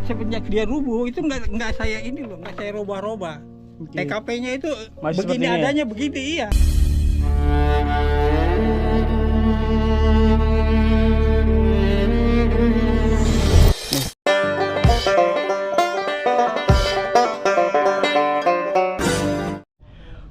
semenjak dia rubuh itu nggak saya ini loh, nggak saya roba-roba. Oke. TKP-nya itu Masih begini seperti ini ya? adanya, begini iya.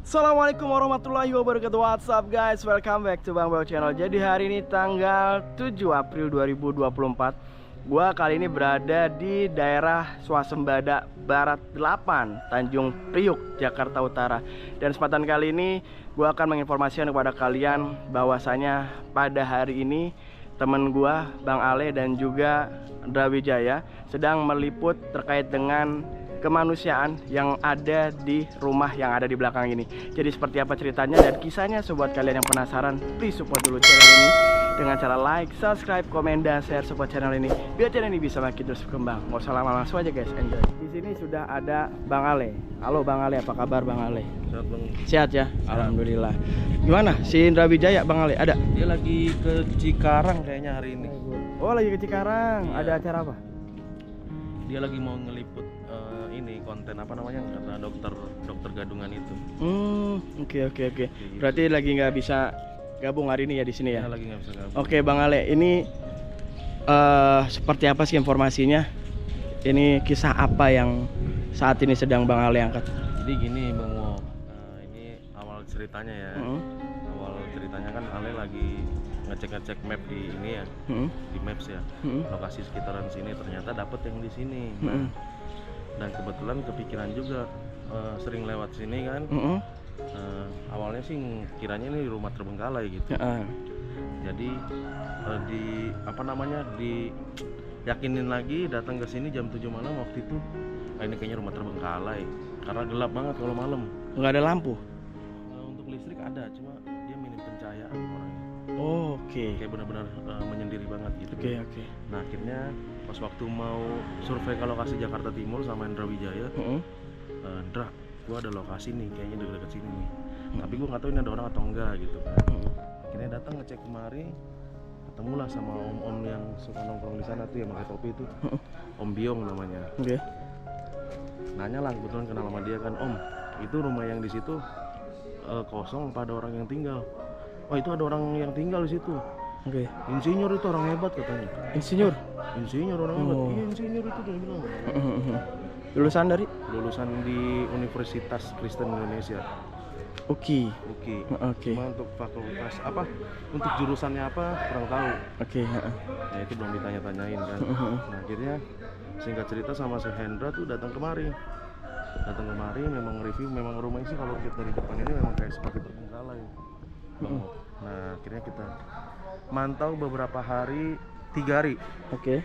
Assalamualaikum warahmatullahi wabarakatuh. What's up guys, welcome back to Bang Bao Channel. Jadi hari ini tanggal 7 April 2024, gua kali ini berada di daerah Swasembada Barat 8, Tanjung Priuk, Jakarta Utara. Dan kesempatan kali ini gua akan menginformasikan kepada kalian bahwasanya pada hari ini teman gua Bang Ale dan juga Andra Wijaya sedang meliput terkait dengan kemanusiaan yang ada di rumah yang ada di belakang ini. Jadi seperti apa ceritanya dan kisahnya? Sobat kalian yang penasaran, please support dulu channel ini dengan cara like, subscribe, komen, dan share support channel ini biar channel ini bisa makin terus berkembang. Nggak usah lama, langsung aja guys, enjoy. Di sini sudah ada Bang Ale. Halo Bang Ale, apa kabar Bang Ale? Sehat bang. Sehat ya? Alhamdulillah. Gimana si Indra Wijaya Bang Ale? Ada? Dia lagi ke Cikarang kayaknya hari ini. Oh lagi ke Cikarang. Iya. Ada acara apa? Dia lagi mau ngeliput ini konten apa namanya kata dokter gadungan itu. Oke. Berarti lagi nggak bisa gabung hari ini ya di sini ya? Dia lagi nggak bisa gabung. Oke Bang Ale, ini seperti apa sih informasinya? Ini kisah apa yang saat ini sedang Bang Ale angkat? Jadi gini Bang Wo, ini awal ceritanya ya. Mm-hmm. Awal ceritanya kan Ale lagi ngecek map di ini ya, Mm-hmm. di Maps ya. Mm-hmm. Lokasi sekitaran sini ternyata dapet yang di sini. Mm-hmm. Dan kebetulan kepikiran juga sering lewat sini kan. Mm-hmm. Awalnya sih kiranya ini rumah terbengkalai gitu. Jadi di apa namanya di yakinin lagi datang ke sini jam 7 malam waktu itu. Ini kayaknya rumah terbengkalai karena gelap banget kalau malam. Nggak ada lampu? Untuk listrik ada, cuma dia minim pencahayaan orangnya. Oh, oke. Kayak benar-benar menyendiri banget gitu. Oke. Nah akhirnya pas waktu mau survei ke lokasi Jakarta Timur sama Andra Wijaya, Mm-hmm. Andra, gua ada lokasi nih, kayaknya deket-deket sini nih. Tapi gua nggak tahu ini ada orang atau enggak gitu kan. Akhirnya datang ngecek kemari, ketemulah sama om-om yang suka nongkrong di sana tuh yang pakai topi itu, Om Biong namanya. Oke. Nanya lah, kebetulan kenal sama dia kan, Om, itu rumah yang di situ kosong, apa ada orang yang tinggal? Oh itu ada orang yang tinggal di situ. Oke. Insinyur itu orang hebat katanya. Insinyur? Insinyur orang hebat. Oh. Iya insinyur itu dia bilang. Lulusan dari? Lulusan di Universitas Kristen Indonesia. Oke. Oke. Cuma untuk fakultas apa? Untuk jurusannya apa? Kurang tahu. Oke. Nah itu belum ditanya-tanyain kan. Nah akhirnya singkat cerita sama si Hendra tuh datang kemari. Memang review, memang rumahnya sih kalau kita dari depan ini memang kayak seperti terbengkalai. Nah akhirnya kita mantau beberapa hari, 3 hari. Oke.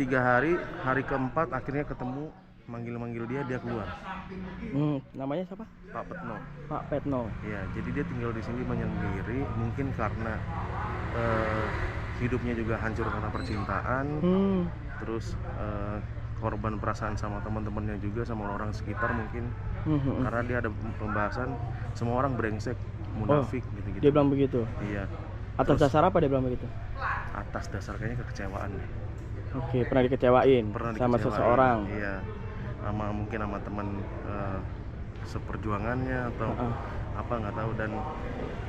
3 hari, hari keempat akhirnya ketemu, manggil dia keluar. Namanya siapa? Pak Petno. Pak Petno. Ya, jadi dia tinggal di sini menyendiri, mungkin karena hidupnya juga hancur karena percintaan, terus korban perasaan sama teman-temannya juga, sama orang sekitar mungkin, karena dia ada pembahasan semua orang brengsek, munafik gitu-gitu. Dia bilang begitu. Iya. Atas Terus, dasar apa dia bilang begitu? atas dasar kayaknya kekecewaan. Oke, pernah dikecewain sama seseorang. Iya, mungkin sama teman seperjuangannya atau apa nggak tahu. Dan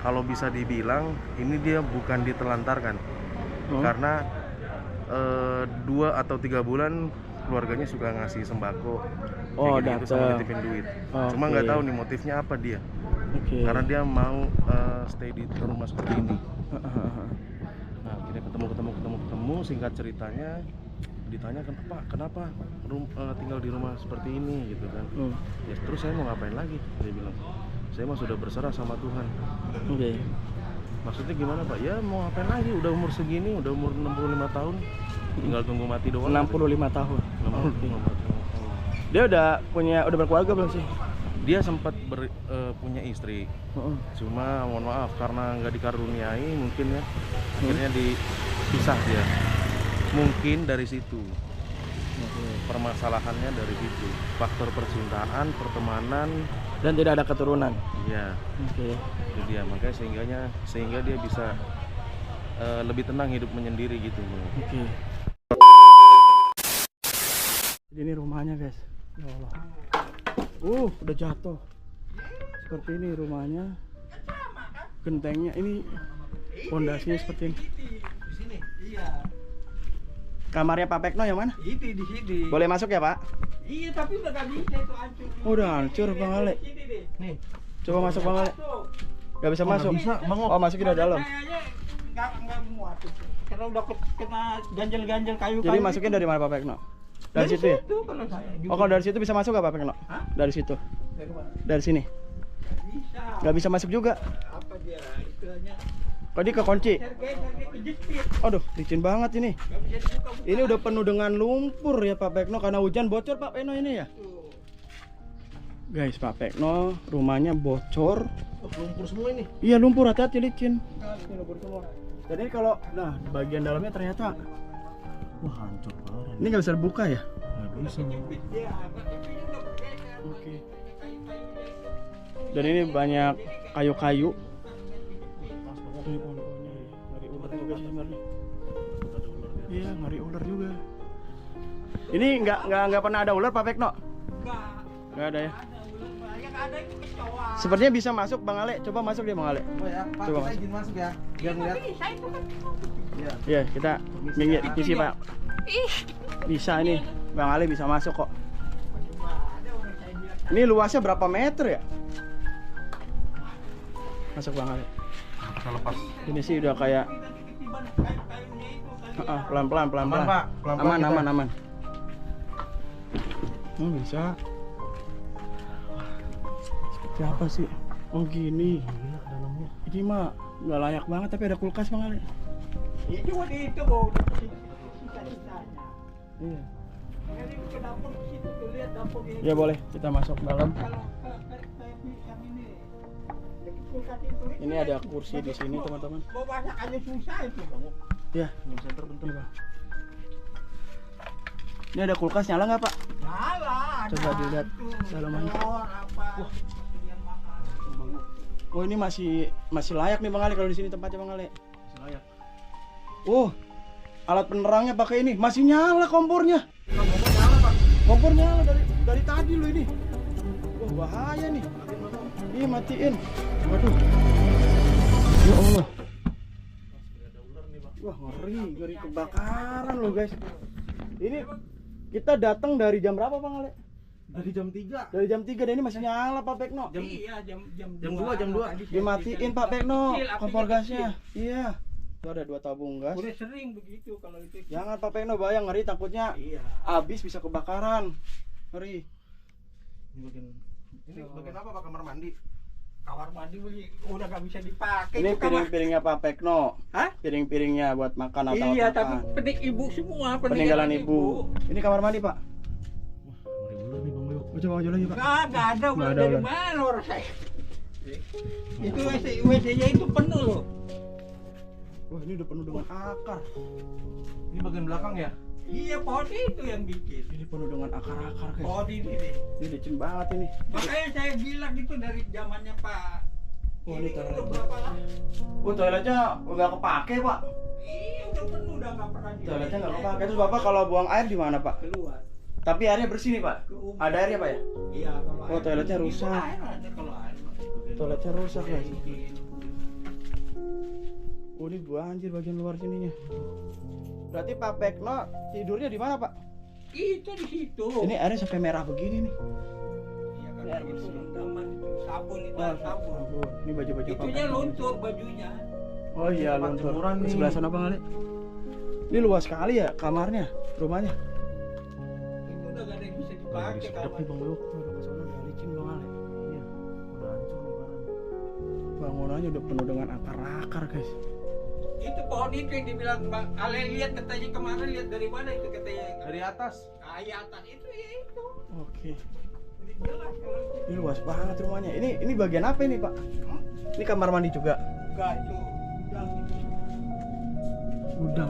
kalau bisa dibilang ini dia bukan ditelantarkan, karena 2 atau 3 bulan keluarganya suka ngasih sembako, kayak gitu, sama nitipin duit. Cuma nggak tahu nih motifnya apa dia. Karena dia mau stay di rumah seperti ini. Nah akhirnya ketemu, singkat ceritanya ditanya kenapa tinggal di rumah seperti ini gitu kan. Ya terus saya mau ngapain lagi, dia bilang saya mah sudah berserah sama Tuhan. Maksudnya gimana Pak? Ya mau ngapain lagi, udah umur segini, udah umur 65 tahun, tinggal tunggu mati doang. 65 tahun. 65 tahun. Dia udah berkeluarga belum sih? Dia sempat punya istri, cuma mohon maaf karena nggak dikaruniai mungkin ya, akhirnya dipisah dia. Mungkin dari situ permasalahannya, dari situ faktor percintaan, pertemanan, dan tidak ada keturunan. Iya. Itu dia, makanya sehingga dia bisa lebih tenang hidup menyendiri gitu. Ini rumahnya guys. Ya Allah. Udah jatuh. Seperti ini rumahnya. Gentengnya ini, pondasinya seperti ini. Di sini. Iya. Kamarnya Pak Pekno yang mana? Itu di sini. Boleh masuk ya Pak? Iya, tapi udah gak bisa itu hancur. Udah hancur Bang Ale. Sini deh. Nih, Coba masuk Bang Ale. Gak bisa masuk. bisa, Bang. Oh masukin dari dalam. Kayaknya nggak muat itu. Karena udah kena ganjel-ganjel kayu. Jadi masukin dari mana Pak Pekno? Dari situ ya? Kalau saya. Oh kalau dari situ bisa masuk gak Pak Pekno? Hah? Dari situ? Dari mana? Dari sini? Bisa. Gak bisa masuk juga? Apa dia? Itu hanya Kok dia kekunci? sergei kejepit. Aduh, licin banget ini. Gak bisa dibuka-buka. Ini udah penuh dengan lumpur ya Pak Pekno karena hujan bocor Pak Pekno ini ya. Tuh. Guys, Pak Pekno rumahnya bocor. lumpur semua ini. Iya lumpur, hati-hati licin. Ini lumpur semua. Jadi kalau nah bagian dalamnya ternyata Wah, hancur parah. ini nggak bisa dibuka ya. Nggak bisa. Kejepit dia. Kejepitnya udah bergeser. Oke. Kayu-kayunya. Dan ini banyak kayu-kayu. Pas banget. Ini pohon-pohonnya ngeri ular juga sih sebenarnya. Ada ular dia. Iya ngeri ular juga. Ini nggak pernah ada ular Pak Pekno? Enggak. Nggak ada ya. Ada ular. Yang ada itu kecoa. Sepertinya bisa masuk Bang Ale. Coba masuk dia Bang Ale. Oh ya, Pak, Coba kita masuk. izin masuk ya. Biar ngeliat. Bisa itu kan. Iya. Iya kita minggir isi Pak. Bisa ini Bang Ale bisa masuk kok. Ada orang saya bilang. Ini luasnya berapa meter ya? Masuk Bang Ale. Kita lepas. Ini sih udah kayak Nanti ketiban kayu-kayunya itu kan. pelan-pelan Aman, Pak. Pelan-pelan kita. aman. Bisa. Seperti apa sih? Oh gini. Gila dalamnya. Ini mah nggak layak banget tapi ada kulkas Bang Ale. Ya cuma di itu bau sisa-sisanya. Iya. Jadi ke dapur ke situ tuh lihat dapurnya. Ya boleh kita masuk dalam. Kalau kayak yang ini. Dekat kulkas itu. Ini ada kursi di sini teman-teman. Mau masak aja susah itu bang. Ya, Belum bisa terbentuk. ini Bang. Ini ada kulkas nyala nggak Pak? Nyala. ada Coba dilihat itu. dalamannya. Telur apa. Pilihan makan. Oh ini masih layak nih Bang Ale kalau di sini tempatnya Bang Ale. Masih layak. Oh, alat penerangnya pakai ini, masih nyala kompornya. Ngomong nyala, Pak. Kompor nyala dari tadi loh ini. Wah bahaya nih. Iya matiin. Waduh. Ya Allah. Ada ular nih, Pak. Wah ngeri kebakaran loh guys. Ini kita datang dari jam berapa Bang Ale? Dari jam 3. Dari jam 3 dan ini masih nyala Pak Pekno. Iya jam jam 2, jam 2. Tadi saya Dimatiin bilang, Pak Pekno kecil, apinya kompor kecil. gasnya. Iya. Itu ada 2 tabung gas. Udah sering begitu kalau itu. Jangan Pak Pekno bayang ngeri takutnya Iya. habis bisa kebakaran. Ngeri. Ini bagian apa, Pak? Kamar mandi. Kamar mandi udah gak bisa dipakai. Ini itu kamar. piring-piringnya Pak Pekno. Hah? Piring-piringnya buat makan atau Iya, apa. tapi penik ibu semua. Peninggalan ibu. Ini kamar mandi Pak. Ngeri ular nih, Bang Leo. Coba maju lagi Pak. Gak ada Nggak ular ada dari ular. mana orang saya. Itu WC-nya itu penuh loh. Wah ini udah penuh dengan akar. Ini bagian belakang ya? Iya pohon itu yang bikin. Ini penuh dengan akar-akar guys. Pohon ini deh. Ini licin banget ini. Makanya saya bilang itu dari zamannya Pak. Oh, Ini ini kan toilet. udah berapa lama? Oh toiletnya udah kepake Pak. Iya udah penuh udah nggak pernah di. Toiletnya nggak kepake. Terus Bapak kalau buang air di mana Pak? Keluar. Tapi airnya bersih nih Pak. Ke umum. Ada airnya Pak ya? Iya kalau Oh, air. toiletnya Itu rusak. air ada kalau air. Toiletnya rusak guys. Bikin. Oh ini banjir bagian luar sininya. Berarti Pak Pekno tidurnya di mana Pak? Itu di situ. Ini airnya sampai merah begini nih. Iya kan Air itu bersih. rendaman itu sabun itu Oh, sabun. sabun. Ini baju-baju Pak Itunya Pekno. luntur bajunya. Oh iya Tempat luntur. jemuran Di nih. sebelah sana Bang Ali. Ini luas sekali ya kamarnya, rumahnya. Itu udah gak ada yang bisa dipakai Sedap nih, kamar. Bang Leo. Waduh, ke sana udah licin Bang Ali. Iya. Udah hancur nih barang. Bangunannya udah penuh dengan akar-akar guys. Itu pohon itu yang dibilang Mbak Ale lihat katanya kemarin lihat dari mana itu katanya. Dari atas. Ayah atas itu ya itu. Oke. Udah jelas kalau itu. Ini luas banget rumahnya. Ini bagian apa ini Pak? Ini kamar mandi juga. Enggak itu. Udang itu. Udang.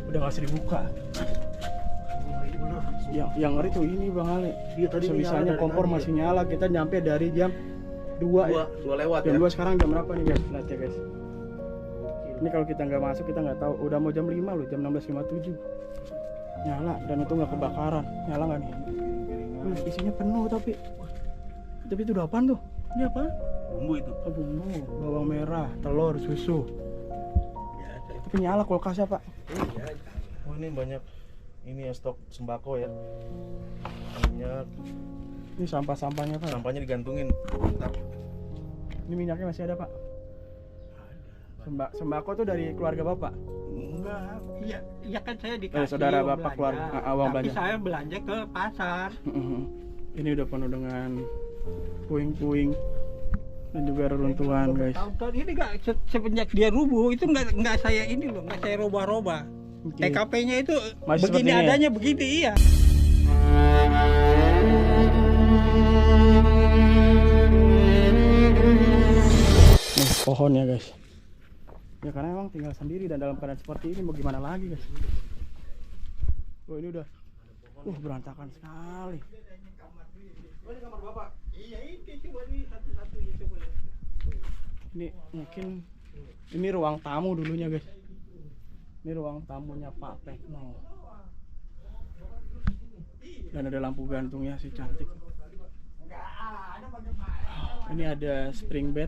Udah nggak bisa dibuka. Ngeri ular. Yang ngeri tuh ini Bang Ali. Iya tadi Misalnya nyala dari kompor tadi masih ya. nyala, kita nyampe dari jam 2 ya. 2 lewat Jam ya. 2 sekarang jam berapa nih guys? Lihat ya guys. Ini kalau kita nggak masuk kita nggak tahu. Udah mau jam 5 loh, jam 16.57. Nyala dan itu nggak kebakaran. Nyala nggak nih? Isinya penuh tapi itu udah apaan tuh? Ini apa? Bumbu itu. Oh, bumbu, bawang merah, telur, susu. Tapi nyala kulkasnya pak. Oh ini banyak ini ya stok sembako ya. Minyak. Ini sampah-sampahnya pak. Sampahnya digantungin. Mantap. Ini minyaknya masih ada pak. Sembako tuh dari keluarga bapak. Enggak, iya kan saya dikasih saudara uang bapak belanja. keluarga, uang Tapi belanja. saya belanja ke pasar. Ini udah penuh dengan puing-puing dan juga reruntuhan guys. Tahun-tahun ini nggak semenjak dia rubuh itu nggak saya ini loh, nggak saya roba-roba. Oke. TKP-nya itu Masih seperti begini ini ya? adanya begini iya. Nih pohon ya guys. Ya karena emang tinggal sendiri dan dalam keadaan seperti ini mau gimana lagi guys. Oh ini udah berantakan sekali. Oh, ini kamar bapak. Iya itu coba ini satu-satunya coba lihat. Ini mungkin ini ruang tamu dulunya guys. Ini ruang tamunya Pak Tekno. Dan ada lampu gantungnya sih cantik. Ini ada spring bed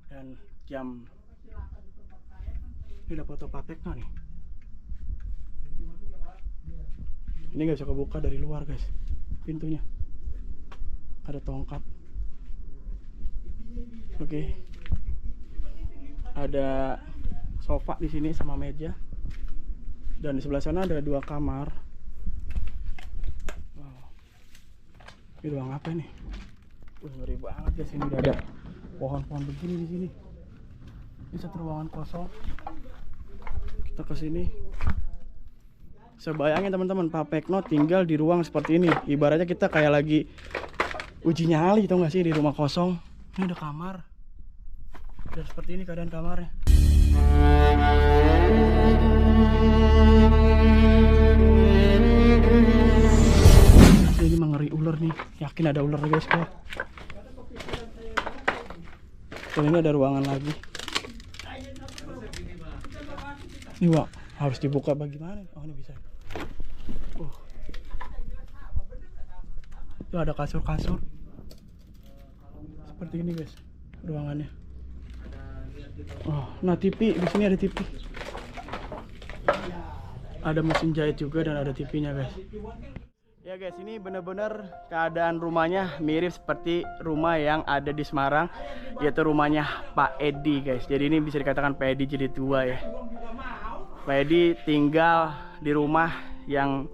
dan jam. Ini ada foto Pak Tekno nih. Ini nggak bisa kebuka dari luar guys. Pintunya ada tongkat. Oke. Ada sofa di sini sama meja. Dan di sebelah sana ada 2 kamar. Wow. Ini ruang apa nih? Ngeri banget guys, ini udah ada pohon-pohon begini di sini. Ini satu ruangan kosong. Kita ke sini. Sebayangin teman-teman, Pak Tekno tinggal di ruang seperti ini. Ibaratnya kita kayak lagi uji nyali, tau gak sih, di rumah kosong. Ini ada kamar. Dan seperti ini keadaan kamarnya. Ini mengeri ular nih. Yakin ada ular guys kok. Dan ini ada ruangan lagi. Ini wah, harus dibuka bagaimana? Oh ini bisa. Itu ada kasur-kasur. Seperti ini guys ruangannya. Oh, nah TV di sini ada TV. Ada mesin jahit juga dan ada TV-nya guys. Ya guys, ini bener-bener keadaan rumahnya mirip seperti rumah yang ada di Semarang, yaitu rumahnya Pak Edi guys. Jadi ini bisa dikatakan Pak Edi jilid 2 ya. Pak Edi tinggal di rumah yang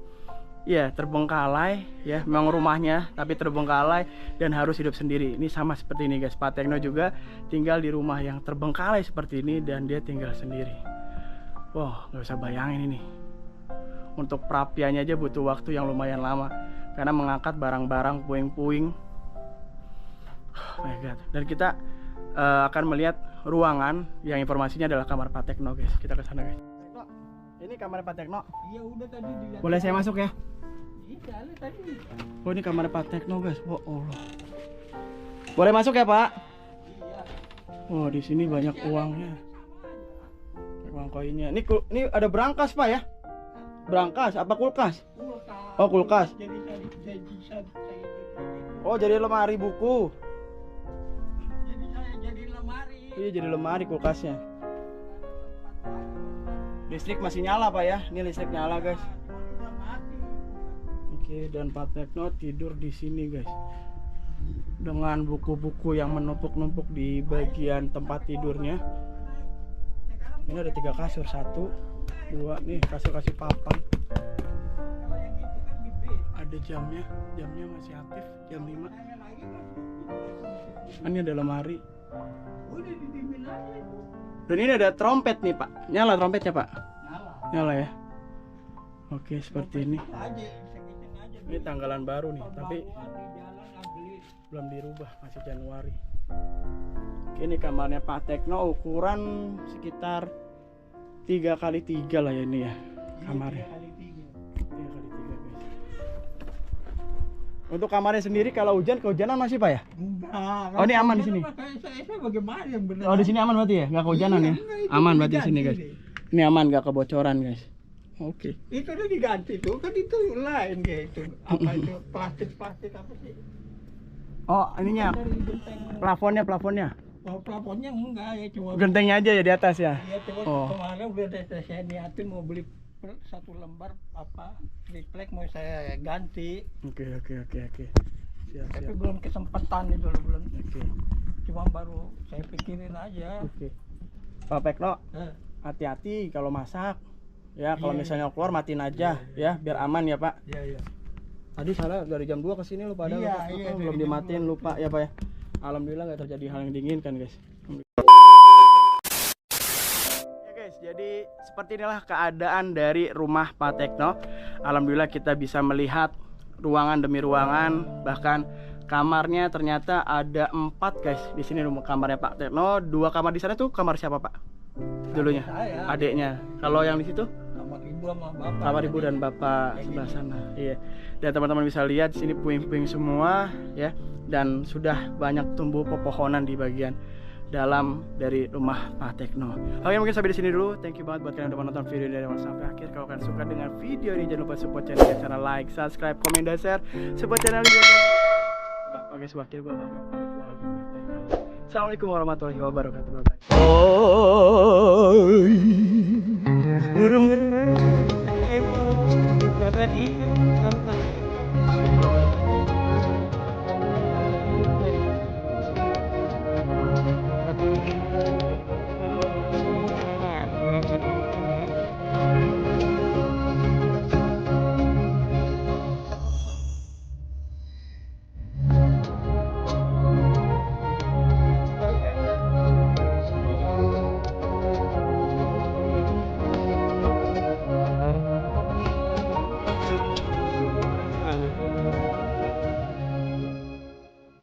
ya terbengkalai ya, memang rumahnya tapi terbengkalai dan harus hidup sendiri. Ini sama seperti ini guys. Pak Tekno juga tinggal di rumah yang terbengkalai seperti ini dan dia tinggal sendiri. Wow, nggak bisa bayangin ini. Untuk perapiannya aja butuh waktu yang lumayan lama karena mengangkat barang-barang puing-puing. Oh my god. Dan kita akan melihat ruangan yang informasinya adalah kamar Pak Tekno guys. Kita ke sana guys. Ini kamar Pak Tekno. Iya udah tadi dilihat. Boleh saya masuk ya? Iya tadi. Oh ini kamar Pak Tekno guys. Oh Allah. Boleh masuk ya Pak? Iya. Oh di sini banyak uangnya. Uang koinnya. Ini ada brankas Pak ya? Brankas apa kulkas? Kulkas. Oh kulkas. Jadi saya Oh jadi lemari buku. jadi saya jadi lemari. Iya jadi lemari kulkasnya. Listrik masih nyala Pak ya? Ini listrik nyala guys. Oke, dan Pak Tekno tidur di sini guys. Dengan buku-buku yang menumpuk-numpuk di bagian tempat tidurnya. Ini ada 3 kasur, 1 2 nih kasur papan. Ada jamnya masih aktif jam 5. Ini ada lemari. Dan ini ada trompet nih Pak. Nyala trompetnya Pak? Nyala ya. Oke seperti ini. Ini tanggalan baru nih, tapi belum dirubah, masih Januari. Oke, ini kamarnya Pak Tekno, ukuran sekitar 3x3 lah ya ini ya kamarnya. 3x3 guys. Untuk kamarnya sendiri kalau hujan kehujanan masih Pak ya? Enggak. Oh ini aman di sini. Saya bagaimana yang benar? Oh di sini aman berarti ya? Nggak kehujanan ya? Enggak, itu Aman berarti di diganti sini guys. deh. Ini aman, nggak kebocoran guys. Oke. Itu udah diganti tuh, kan itu lain gitu. Apa itu plastik apa sih? Oh, ininya Dari genteng. plafonnya. Oh, plafonnya enggak ya, cuma Gentengnya aja ya di atas ya. iya cuma Oh. kemarin udah saya niatin mau beli satu lembar apa triplek mau saya ganti, Oke. Siap. tapi belum kesempatan itu loh, belum. Oke. Cuma baru saya pikirin aja. Oke. Pak Pekno, Eh, hati-hati kalau masak. Ya, kalau Iya, misalnya keluar matiin aja ya, biar aman ya, Pak. iya. Tadi salah dari jam 2 ke sini lupa ada Iya, lupa. iya, belum dari jam dimatiin 2. lupa ya, Pak ya. Alhamdulillah nggak terjadi hal yang diinginkan, guys. Ya, guys, jadi seperti inilah keadaan dari rumah Pak Tekno. Alhamdulillah kita bisa melihat ruangan demi ruangan, bahkan kamarnya ternyata ada 4, guys. Di sini rumah kamarnya Pak Tekno, 2 kamar di sana tuh kamar siapa, Pak? Dulunya. Saya, Adiknya. Kalau yang di situ? kamar ibu sama bapak. Kamar ibu dan bapak sebelah sana. Iya. Dan teman-teman bisa lihat di sini puing-puing semua ya, dan sudah banyak tumbuh pepohonan di bagian dalam dari rumah Pak Tekno. Oke, mungkin sampai di sini dulu. Thank you banget buat kalian yang udah menonton video dari awal sampai akhir. Kalau kalian suka dengan video ini, jangan lupa support channel dengan cara like, subscribe, komen, dan share. Support channel ini. Oke, sebakir gua. Assalamualaikum warahmatullahi wabarakatuh. Bye.